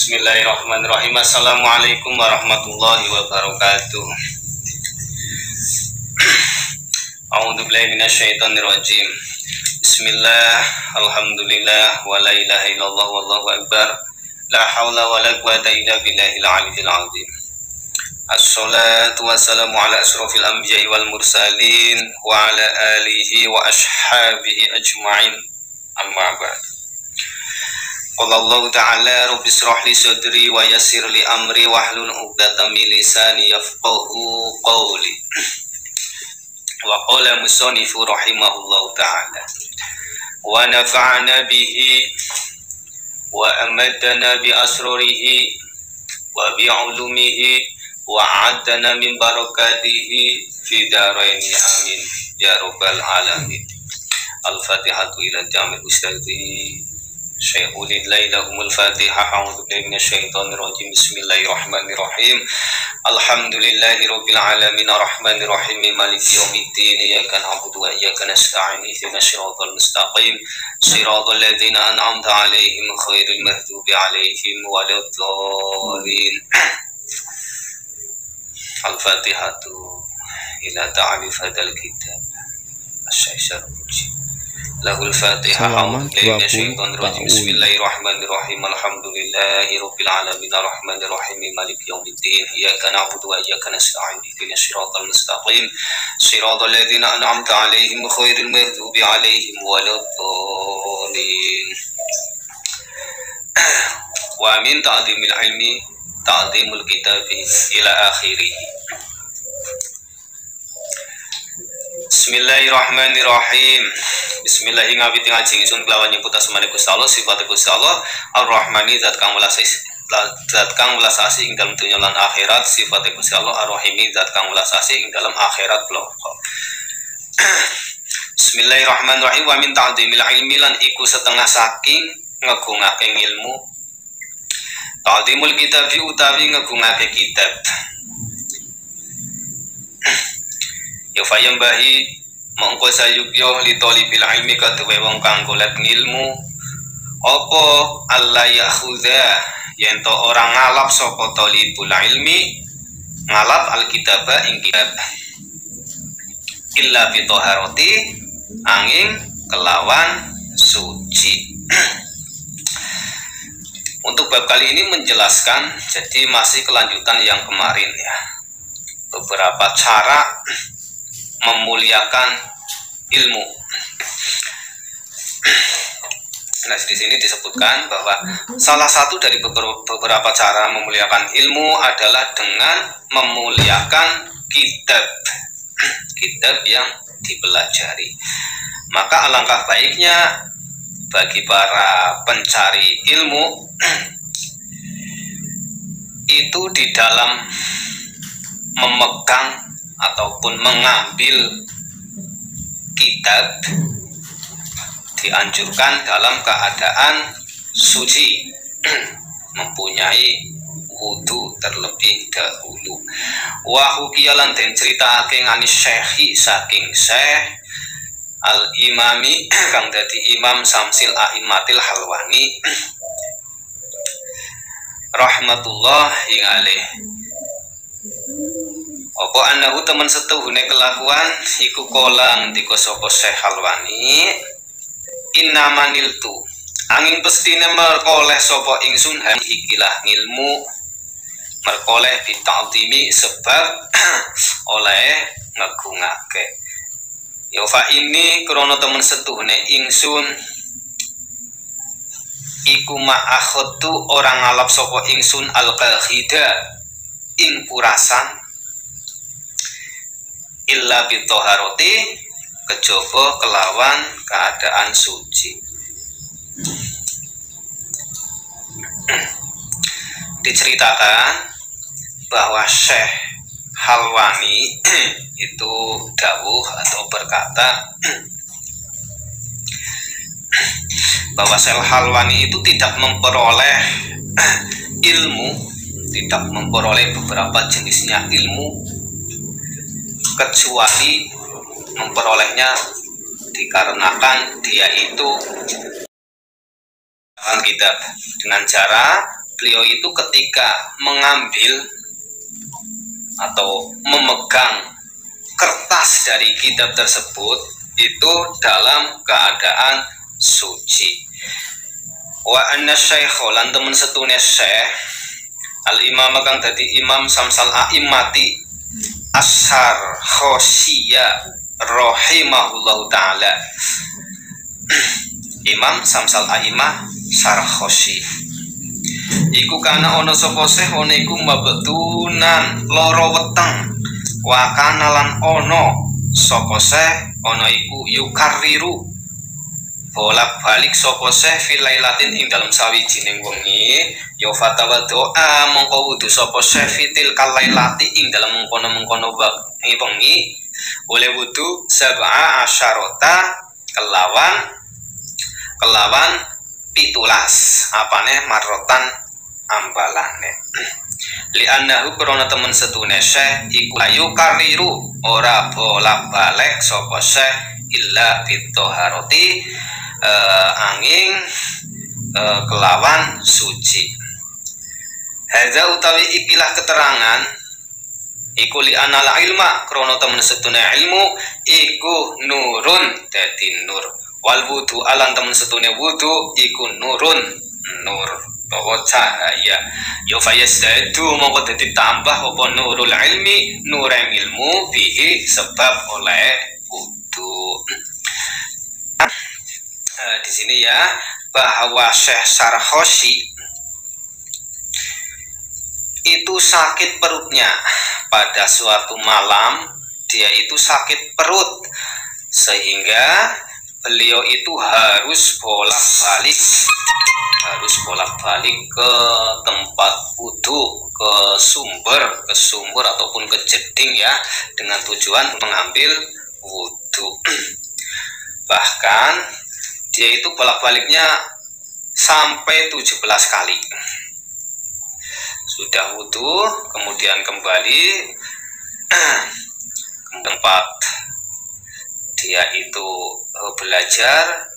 Bismillahirrahmanirrahim. Assalamualaikum warahmatullahi wabarakatuh. A'udzubillahi minasyaitonirrajim. Bismillah, alhamdulillah, wa la ilaha illallah, wallahu akbar. La haula wa la quwata illa billahil aliyyil azim. Assalatu wassalamu ala asrofil anbiya'i wal mursalin wa ala alihi wa ashabihi ajma'in. Amma ba'd. Qala Allah ta'ala rabbi shrah li sadri wa yassir li amri wahlul 'uqdatam min lisani yafqahu qawli. Wa qala musannifu rahimahullahu ta'ala wa nafa'ana bihi wa amadana bi asrarihi wa bi 'ulumihi wa 'adana min barakatihi fi daraini amin ya rabbal alamin. Al-Fatihatu ila jamil ustadzi Syekhul Lailahumul Fatihah. A'udzubillahi minasyaitonirrajim. Bismillahirrahmanirrahim. Alhamdulillahi rabbil alamin arrahmanir rahim maliki yaumiddin iyyaka na'budu wa iyyaka nasta'in ihdinas siratal mustaqim siratal ladzina an'amta 'alaihim ghairil maghdubi 'alaihim waladdallin. Al-Fatihatu ila ta'rif hadzal kitab asy-syarh lahul Fatihah. Bismillahirrahmanirrahim. Alhamdulillahi rabbil alamin arrahmanir rahim maliki yaumiddin iyyaka na'budu wa iyyaka nasta'in ihdinas siratal mustaqim siratal ladzina an'amta 'alaihim ghairil maghdubi 'alaihim waladdallin. Wa min ta'dhimil ilmi ta'dhimul kitabi ila akhirih. Bismillahirrahmanirrahim. Bismillah ngawiti ngaji ingsun kelawan nyebut asmane Gusti Allah, sifat Gusti Allah Ar-Rahmani zat kang welas asih ing dalem dunya lan akhirat, sifat Gusti Allah Ar-Rahimi zat kang welas asih ing dalem akhirat bloko. Bismillahirrahmanirrahim. Wa min ta'dhimil ilmi lan iku setengah saking ngegungake ilmu. Ta'dhimul kitabi utawi ngegungake kitab. Ya fayam bahi mongko sayugyo li talibil ilmi kaduwe wong kang golek ilmu apa Allah yakhudha yen to ora ngalap sapa talibul ilmi ngalap alkitaba ing kitab illa bi taharati angin kelawan suci. Untuk bab kali ini menjelaskan, jadi masih kelanjutan yang kemarin ya, beberapa cara memuliakan ilmu. Nah, di sini disebutkan bahwa salah satu dari beberapa cara memuliakan ilmu adalah dengan memuliakan kitab yang dipelajari. Maka alangkah baiknya bagi para pencari ilmu itu di dalam memegang ataupun mengambil kitab dianjurkan dalam keadaan suci, mempunyai wudu terlebih dahulu. Wa hukiyalan den critakake nganis syekhi saking Syekh Al-Imami kang dadi Imam Samsil A'immatil Halwani rahmatullah ing alih. Apa anahu temen setuhune kelakuan iku kala ngendika sapa Syekh Halwani innamaniltu angin pestine merkoleh sapa ingsun ikilah ngilmu merkoleh bita'dhimi sebab oleh ngegungake. Ya fa ini krana temen setuhune ingsun iku ma'akhadtu orang ngalap sapa ingsun al-qahida ing purasan illa bitoharoti kejaba kelawan keadaan suci. Diceritakan bahwa Syekh Halwani itu dawuh atau berkata bahwa Syekh Halwani itu tidak memperoleh ilmu, tidak memperoleh beberapa jenisnya ilmu kecuali memperolehnya dikarenakan dia itu kitab dengan cara beliau itu ketika mengambil atau memegang kertas dari kitab tersebut itu dalam keadaan suci. Wa anna syaikh lan temen setune syekh al imam kang dadi imam samsal a'immati ashar khosiyya rahimahullahu taala. Imam samsal a'immah sarkhosi iku kana ono sapa seh ono iku mabtunan loro weteng wa kana lan ono sapa seh ono iku yukarriru bolak-balik sapa seh filailatin ing dalem sawijining wengi ya fatawa doa mongko wudu sapa seh fitil kalailati ing dalem mengkono-mengkono wengi oleh wudu sab'a asyarota kelawan 17 apane marrotan ambalane li'annahu krana temen setune syekh iku ayu kariru ora bolak-balik sapa syekh illa bitoharoti angin kelawan suci. Hadza utawi ikilah keterangan iku li'anal ilma krana temen setune ilmu iku nurun dadi nur wal wudu alan temen setune wudu iku nurun nur utawa cahaya ya fayasdadu mongko dadi tambah apa nurul ilmi nureng ilmu bihi sebab oleh wudu. Di sini ya bahwa Syekh Sarkhosi itu sakit perutnya pada suatu malam, dia itu sakit perut sehingga beliau itu harus bolak-balik ke tempat wudhu, ke sumber ataupun ke jeding ya, dengan tujuan mengambil wudhu. Bahkan dia itu bolak-baliknya sampai 17 kali. Sudah wudhu, kemudian kembali ke tempat dia itu belajar,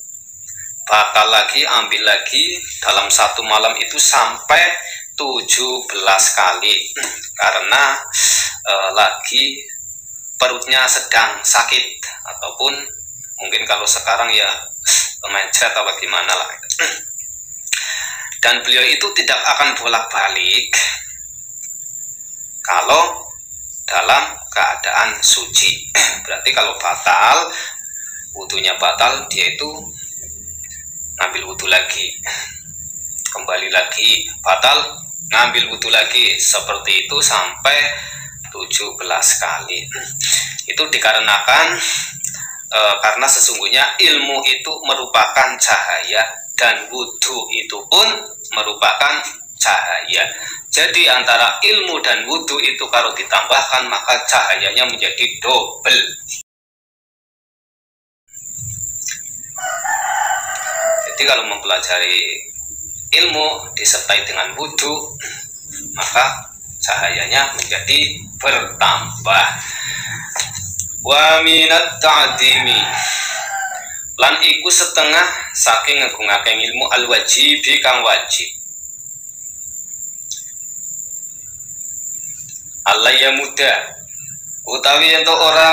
bakal lagi, ambil lagi, dalam satu malam itu sampai 17 kali karena lagi perutnya sedang sakit ataupun mungkin kalau sekarang ya mencret atau bagaimana lah. Dan beliau itu tidak akan bolak-balik kalau dalam keadaan suci. Berarti kalau batal, wudunya batal, dia itu ngambil wudu lagi, kembali lagi, batal, ngambil wudu lagi, seperti itu sampai 17 kali. Itu dikarenakan karena sesungguhnya ilmu itu merupakan cahaya dan wudu itu pun merupakan cahaya. Jadi antara ilmu dan wudu itu kalau ditambahkan maka cahayanya menjadi double. Jadi kalau mempelajari ilmu disertai dengan wudu maka cahayanya menjadi bertambah. Wa minat ta'dimi lan iku setengah saking ngagungake ilmu al-wajibi kang wajib. Allah ya muda utawi ento ora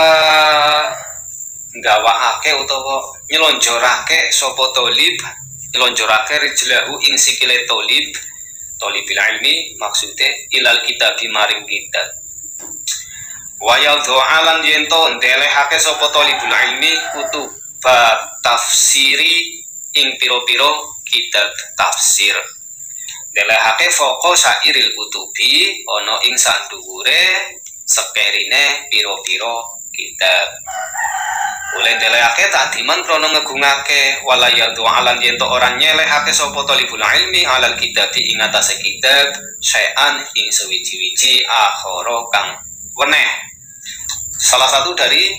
nggawaake utawa nyelonjorake sapa tolib, nyelonjorake rijlahu ing sikile tolibil ilmi maksude ilal kitabi maring kitab. Wayal doalan yento ndelehake sapa tolibul ilmi kutub tafsiri ing piro-piro kitab tafsir. Ndelehake foko sairil kutubi ono ing sanduwure sekerine piro-piro kitab. Oleh ndelehake tak diman krono ngegungake walayal doalan yento orang nyelehake sapa tolibul ilmi alal kitabi ing atase kitab sayan ing sewiji-wiji akhara kang weneh. Salah satu dari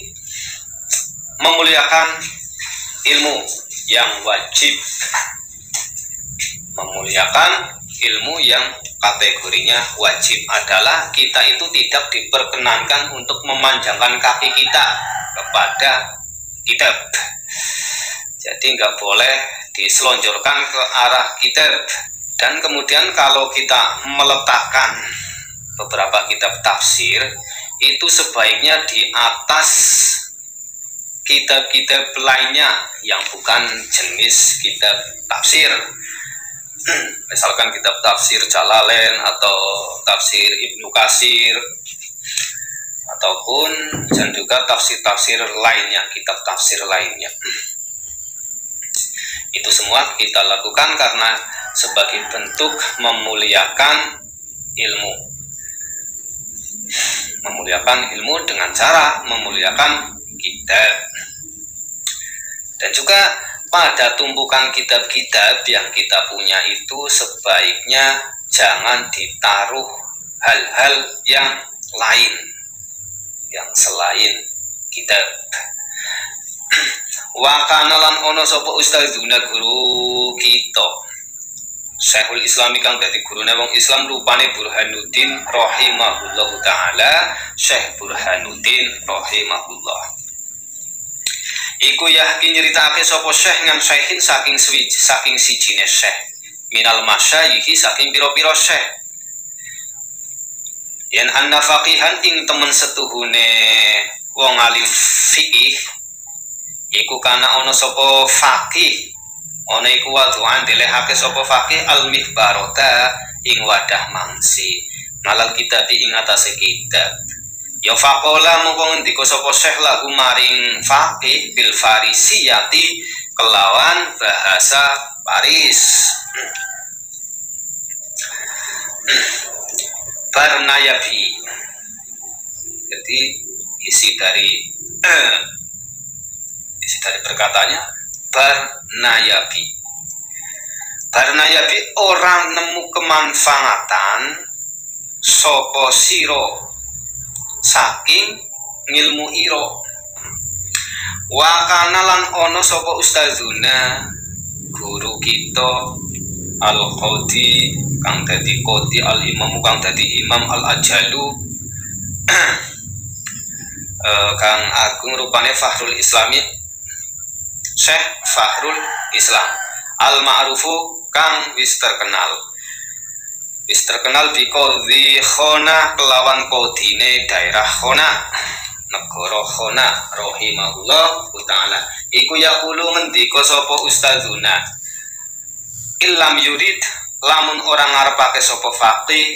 memuliakan ilmu yang wajib, memuliakan ilmu yang kategorinya wajib adalah kita itu tidak diperkenankan untuk memanjangkan kaki kita kepada kitab. Jadi nggak boleh diselonjorkan ke arah kitab, Dan kemudian kalau kita meletakkan beberapa kitab tafsir, itu sebaiknya di atas kitab-kitab lainnya yang bukan jenis kitab tafsir. Misalkan kitab tafsir Jalalain atau tafsir Ibnu Katsir, ataupun dan juga tafsir-tafsir lainnya, kitab tafsir lainnya. Itu semua kita lakukan karena sebagai bentuk memuliakan ilmu. Memuliakan ilmu dengan cara memuliakan kitab. Dan juga pada tumpukan kitab-kitab yang kita punya itu sebaiknya jangan ditaruh hal-hal yang lain, yang selain kitab. Wa kana lan ono sapa ustadzuna guru kita, Syekhul Islam kang dadi gurune wong Islam rupane Burhanuddin rahimahullah taala, Syekh Burhanuddin rahimahullah. Iku yakin nyeritake sapa Syekh ngan Syekhin saking sijine Syekh minal masyayikhi saking pira-pira Syekh yen anna faqihan ing temen setuhune wong alim fikih iku kana ana sapa faqih, ana iku wadu'an dilehake sapa faqih al-mihbarota ing wadah mangsi malal kitab ing atase kitab. Ya faqala mongko ngendika sapa Syekh lahu maring faqih bil farisiyati kelawan bahasa Paris. Barnayabi. Jadi isi dari perkataannya Barnayabi. Barnayabi orang nemu kemanfaatan sapa sira saking ngilmu iro. Wa kana lan ono sapa ustazuna guru kita al-qadi kang dadi qadi al-imam kang dadi imam al-ajalu kang agung rupane Fakhrul Islami Syekh Fakhrul Islam al-ma'rufu kang wis terkenal di qadhi Khona kelawan qadhine daerah Khona negara Khona rahimahullah taala. Iku yaqulu ngendika sapa ustazuna illam yurid lamun orang ngarepake sapa faqih,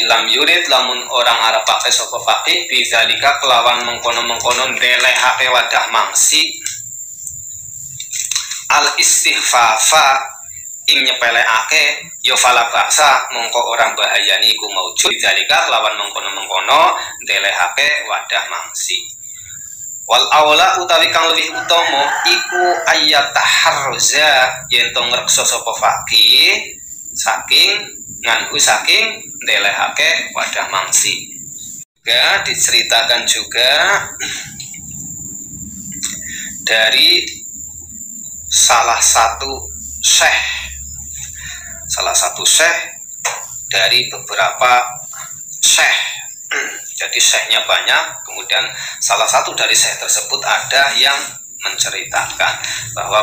illam yurid lamun orang ngarepake sapa faqih bidzalika kelawan mengkono-mengkono ndelehake wadah mangsi al istighfafa ing nyepelekake ya fala baksa mongko orang bahayani iku maujud jalika lawan mengkono-mengkono ndelehake wadah mangsi. Wal aula utawi kang lebih utama iku ayat taharruza yen to ngreksa sapa faqih saking ndelehake wadah mangsi. Juga diceritakan juga dari salah satu syekh dari beberapa syekh. Jadi syekhnya banyak, kemudian salah satu dari syekh tersebut ada yang menceritakan bahwa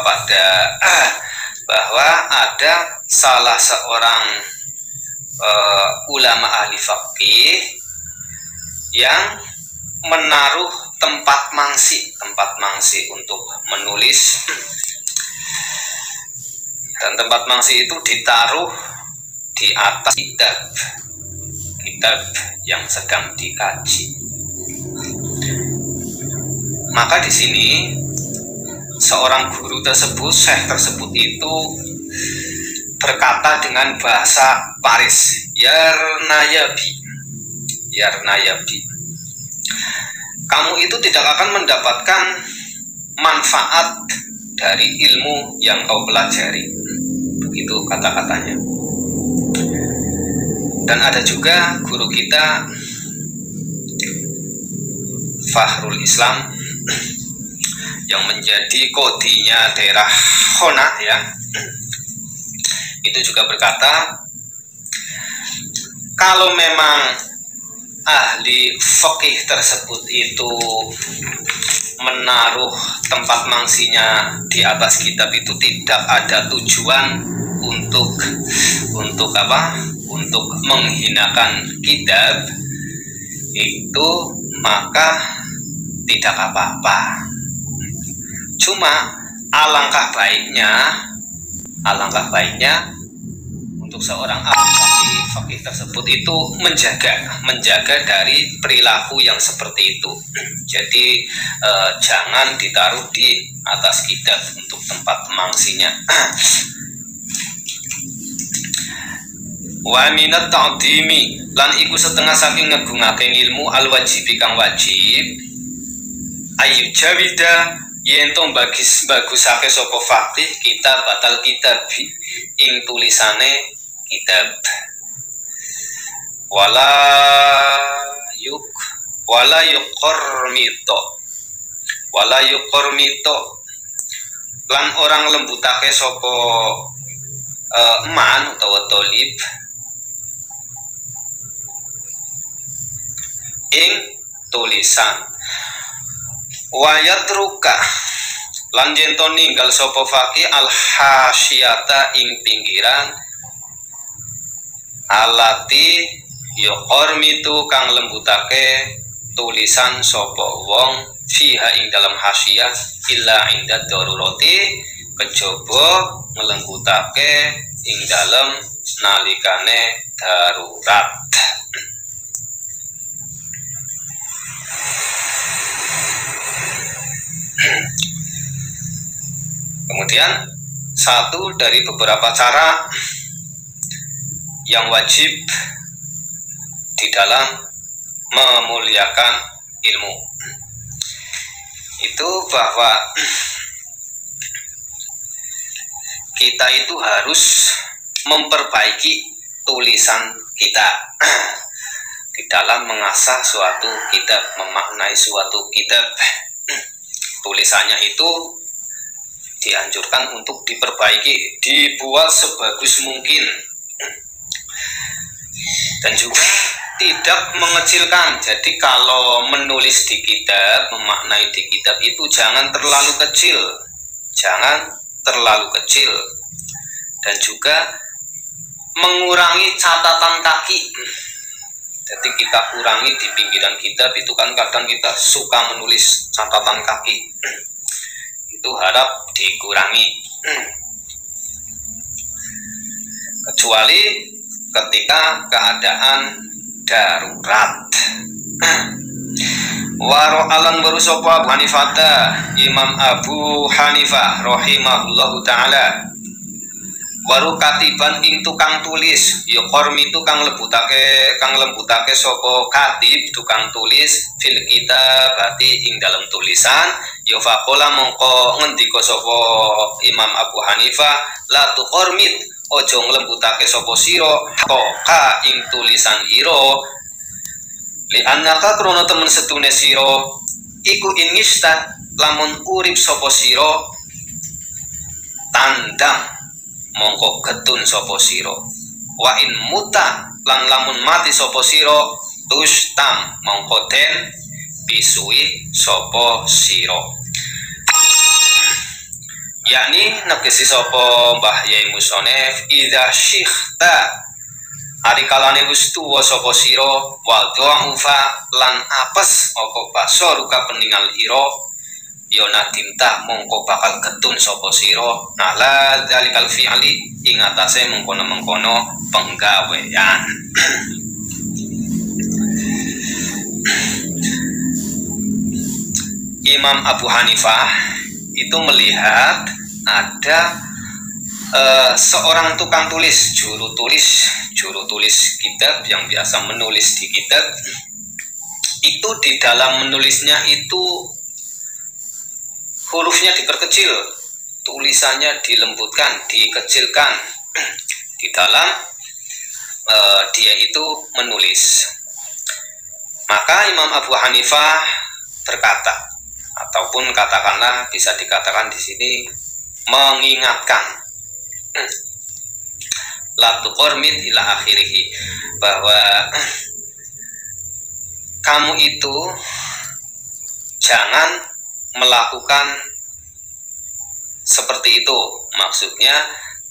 ada salah seorang ulama ahli faqih yang menaruh tempat mangsi untuk menulis. Dan tempat mangsi itu ditaruh di atas kitab yang sedang dikaji. Maka di sini seorang guru tersebut, syekh tersebut itu berkata dengan bahasa Paris, Yarnayabi, kamu itu tidak akan mendapatkan manfaat dari ilmu yang kau pelajari. Begitu kata-katanya. Dan ada juga guru kita Fakhrul Islam yang menjadi qadhinya daerah Khona ya. Itu juga berkata, kalau memang ahli fikih tersebut itu menaruh tempat mangsinya di atas kitab itu tidak ada tujuan untuk apa? Untuk menghinakan kitab itu, maka tidak apa-apa. Cuma alangkah baiknya untuk seorang ahli fakih tersebut itu menjaga dari perilaku yang seperti itu. Jadi jangan ditaruh di atas kitab untuk tempat mangsinya. Wa minat ta'dimi lan iku setengah saking ngegungake ilmu al wajib kang wajib ayu jawida yen to bagusake sapa faqih kitab batal kitab ing tulisane kitab wala yuqormito lan orang lembutake sapa man utawa tolib ing tulisan wayat ruka lan jento ninggal sapa faqih al hasyata ing pinggiran alati yuqormitu kang lembutake tulisan sapa wong fiha ing dalam hasyah illa inda darurati kejaba ngelembutake ing dalam nalikane darurat. Kemudian satu dari beberapa cara yang wajib di dalam memuliakan ilmu itu bahwa kita itu harus memperbaiki tulisan kita di dalam mengasah suatu kitab, memaknai suatu kitab. Tulisannya itu dianjurkan untuk diperbaiki, dibuat sebagus mungkin, dan juga tidak mengecilkan. Jadi kalau menulis di kitab, memaknai di kitab itu jangan terlalu kecil, dan juga mengurangi catatan kaki. Jadi kita kurangi di pinggiran kitab itu kan kadang kita suka menulis catatan kaki, itu harap dikurangi, kecuali ketika keadaan darurat. Waro alang baru sopa Abu Hanifah, Imam Abu Hanifah rahimahullahu ta'ala, waru katiban ing tukang tulis, yuqormi tukang lembutake sopo katib tukang tulis fil kitabati ing dalam tulisan. Yofaqola mongko ngendika sopo Imam Abu Hanifah, la tuqormit ojo nglembutake sopo siro ka ing tulisan iro li annaka krono temen setune siro iku ingista lamun urip sopo siro tandang mongko getun sopo siro wa in muta lan lamun mati sopo siro tustam mongko den pisui sopo siro. Yakni negesi sopo Mbah Yai Musonef idza syikhta ari kalane wis tuwa sapa sira wa dha'ufa lan apes apa basaruka peninggal ira ya nadimta mongko bakal getun sapa sira nala zalikal fi'li ing atase mengkono-mengkono penggawean. Imam Abu Hanifah itu melihat ada seorang tukang tulis, juru tulis kitab yang biasa menulis di kitab itu di dalam menulisnya itu hurufnya diperkecil, tulisannya dilembutkan, dikecilkan di dalam dia itu menulis. Maka Imam Abu Hanifah berkata, ataupun katakanlah bisa dikatakan di sini mengingatkan, la tuqormit ila akhirih, bahwa kamu itu jangan melakukan seperti itu. Maksudnya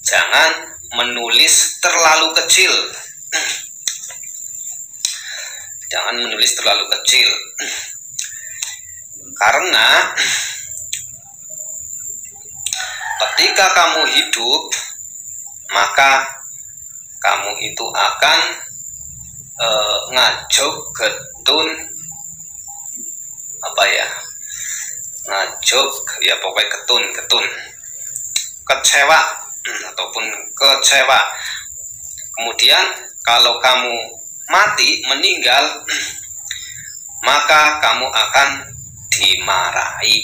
jangan menulis terlalu kecil. Jangan menulis terlalu kecil. Karena ketika kamu hidup, maka kamu itu akan ngajog getun ngajog ya pokoknya getun kecewa ataupun kecewa. Kemudian kalau kamu mati, meninggal, maka kamu akan dimarahi,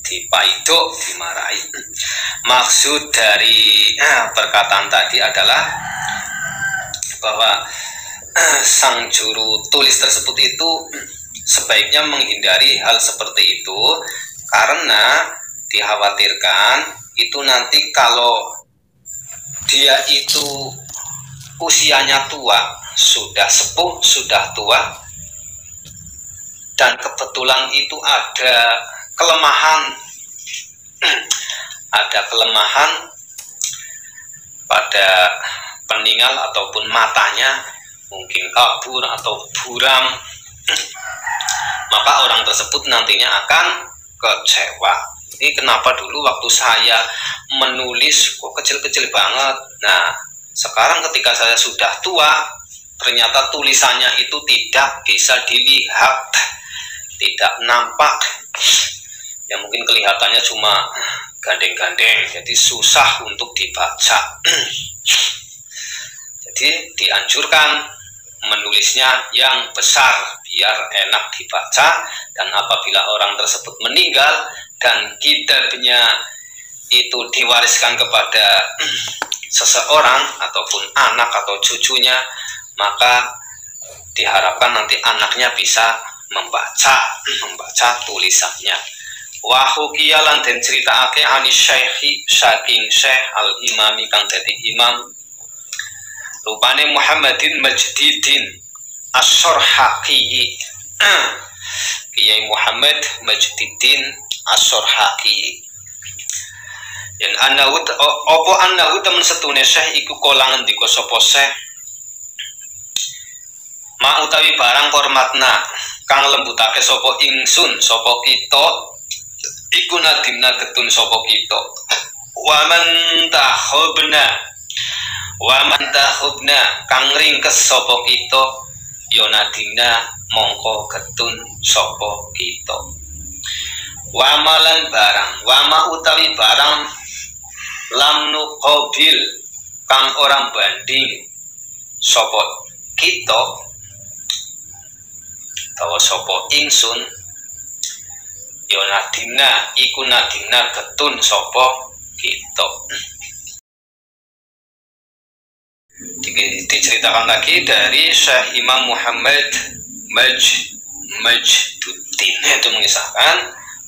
dipaidok, dimarahi. Maksud dari perkataan tadi adalah bahwa sang juru tulis tersebut itu sebaiknya menghindari hal seperti itu, karena dikhawatirkan itu nanti kalau dia itu usianya tua, sudah sepuh, sudah tua, dan kebetulan itu ada kelemahan pada peninggal ataupun matanya, mungkin kabur atau buram, maka orang tersebut nantinya akan kecewa. Ini kenapa dulu waktu saya menulis kok kecil-kecil banget. Nah, sekarang ketika saya sudah tua, ternyata tulisannya itu tidak bisa dilihat, tidak nampak. Ya mungkin kelihatannya cuma gandeng-gandeng, jadi susah untuk dibaca. Jadi dianjurkan menulisnya yang besar biar enak dibaca, dan apabila orang tersebut meninggal dan kitabnya itu diwariskan kepada seseorang ataupun anak atau cucunya, maka diharapkan nanti anaknya bisa membaca tulisannya. Wa hukiya lan den critakake ani syekhi saking Syekh al imami kang dadi imam, rupane Muhammadin Majdidin As-Sorhaqi, Kiai Muhammad Majdidin As-Sorhaqi. Yen anahu temen setune Syekh iku kala ngendika sapa Syekh, ma utawi barang hormatna kang lembutake sapa ingsun, sapa kita iku nadimna getun sapa kita, wa man tahubna kang ringkes sapa kita, ya nadimna mongko getun sapa kita. Wa malan barang, wa ma utawi barang lam nuqabil kang orang banding sapa kita utawa sapa ingsun, ya nadimna iku nadimna getun sapa kita. Diceritakan lagi dari Syekh Imam Muhammad Majduddin, itu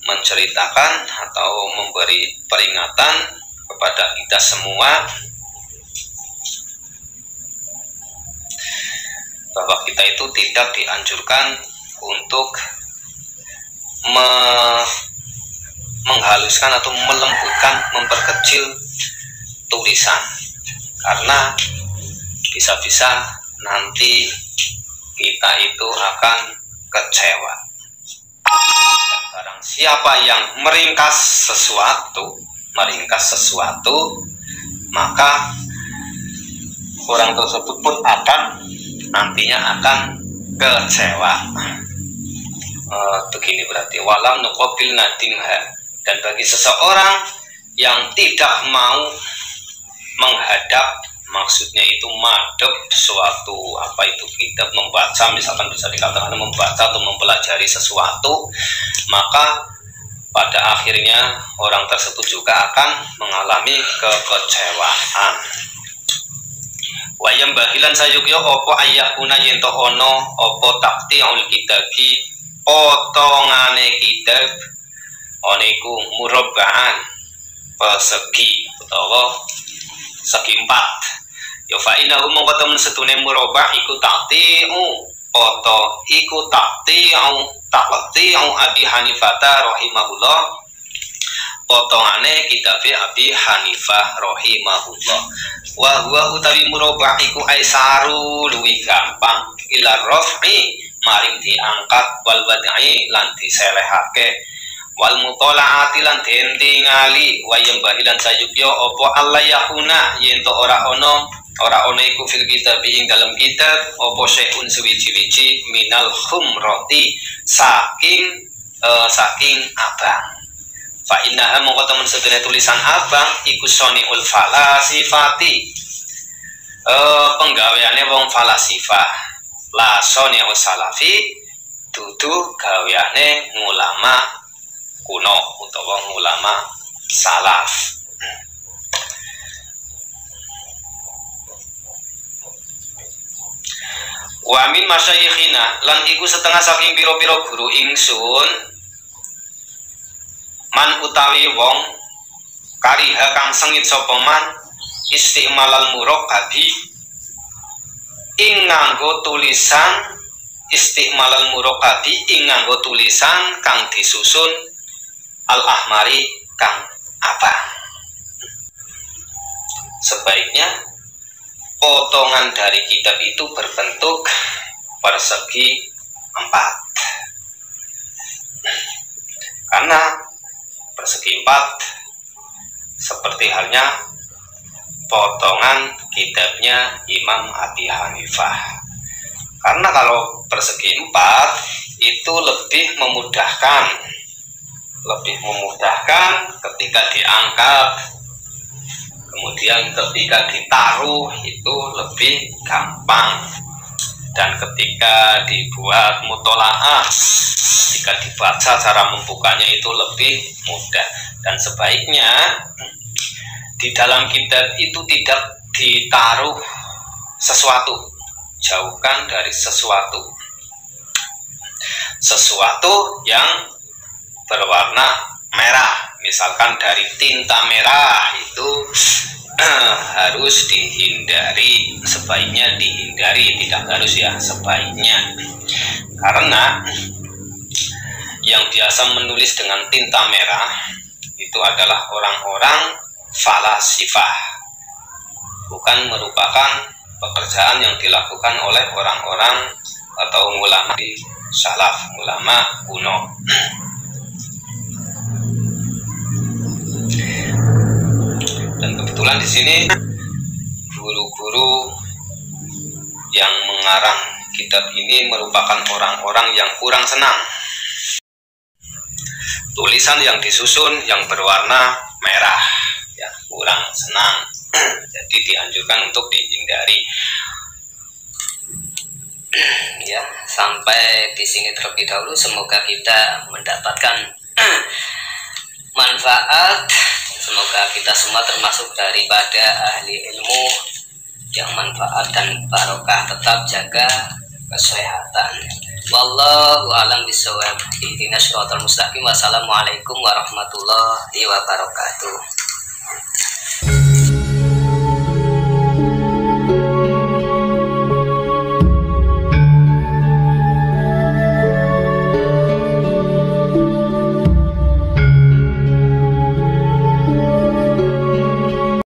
menceritakan atau memberi peringatan kepada kita semua bahwa kita itu tidak dianjurkan untuk menghaluskan atau melembutkan, memperkecil tulisan, karena bisa-bisa nanti kita itu akan kecewa. Dan barang siapa yang meringkas sesuatu, maka orang tersebut pun nantinya akan kecewa. Begini berarti walam nuqabil nadimha, dan bagi seseorang yang tidak mau menghadap, maksudnya itu madhep suatu kitab, membaca, misalkan bisa dikatakan membaca atau mempelajari sesuatu, maka pada akhirnya orang tersebut juga akan mengalami kekecewaan. Wayam bahilan sayukyo opo ayakuna yento ono opo takti'ul kitabi potongane kitab oniku murabba'an persegi utawa segi empat. Ya fa innahu mongko temen setune murabba' iku takti'u Oto iku taqti'u Abi Hanifata rahimahullah, potongane kitabe Abi Hanifah rahimahullah. Wa huwa utawi murabah iku aisaru luwih gampang ila raf'i maring diangkat, wal wad'i lan diselehake, wal mutola'ati lan dentingali, wa yambahi lan sayubya apa Allah yakuna yen to ora ono iku fil kitab ing dalam kitab apa syai'un suwiji-wiji minal khumrati saking abang. Fa innaha mongko temen sedene tulisan abang iku soniul falasifati, penggaweane wong falasifah, la soniul salafi dudu gaweane ulama kuno utawa ulama salaf. Wa min masyayikhina lan iku setengah saking pira-pira guru ingsun, man utawi wong kariha kang sengit sapa man istimalal muraqabi ing nganggo tulisan, istimalal muraqabi ing nganggo tulisan kang disusun al ahmari kang abang. Sebaiknya potongan dari kitab itu berbentuk persegi 4, karena persegi 4 seperti halnya potongan kitabnya Imam Abi Hanifah. Karena kalau persegi 4 itu lebih memudahkan ketika diangkat, kemudian ketika ditaruh itu lebih gampang, dan ketika dibuat mutolaah, ketika dibaca cara membukanya itu lebih mudah. Dan sebaiknya di dalam kitab itu tidak ditaruh sesuatu, jauhkan dari sesuatu yang berwarna merah, misalkan dari tinta merah itu harus dihindari, sebaiknya dihindari, tidak harus ya, sebaiknya, karena yang biasa menulis dengan tinta merah itu adalah orang-orang falasifah, bukan merupakan pekerjaan yang dilakukan oleh orang-orang atau ulama di salaf, ulama kuno. Dan kebetulan di sini guru-guru yang mengarang kitab ini merupakan orang-orang yang kurang senang tulisan yang disusun yang berwarna merah, ya, kurang senang. Jadi dianjurkan untuk dihindari. Ya, sampai di sini terlebih dahulu. Semoga kita mendapatkan manfaat. Semoga kita semua termasuk daripada ahli ilmu yang manfaat dan barokah. Tetap jaga kesehatan. Wallahu a'lam bishawab. Ihdinas shiratal mustaqim. Wassalamualaikum warahmatullahi wabarakatuh.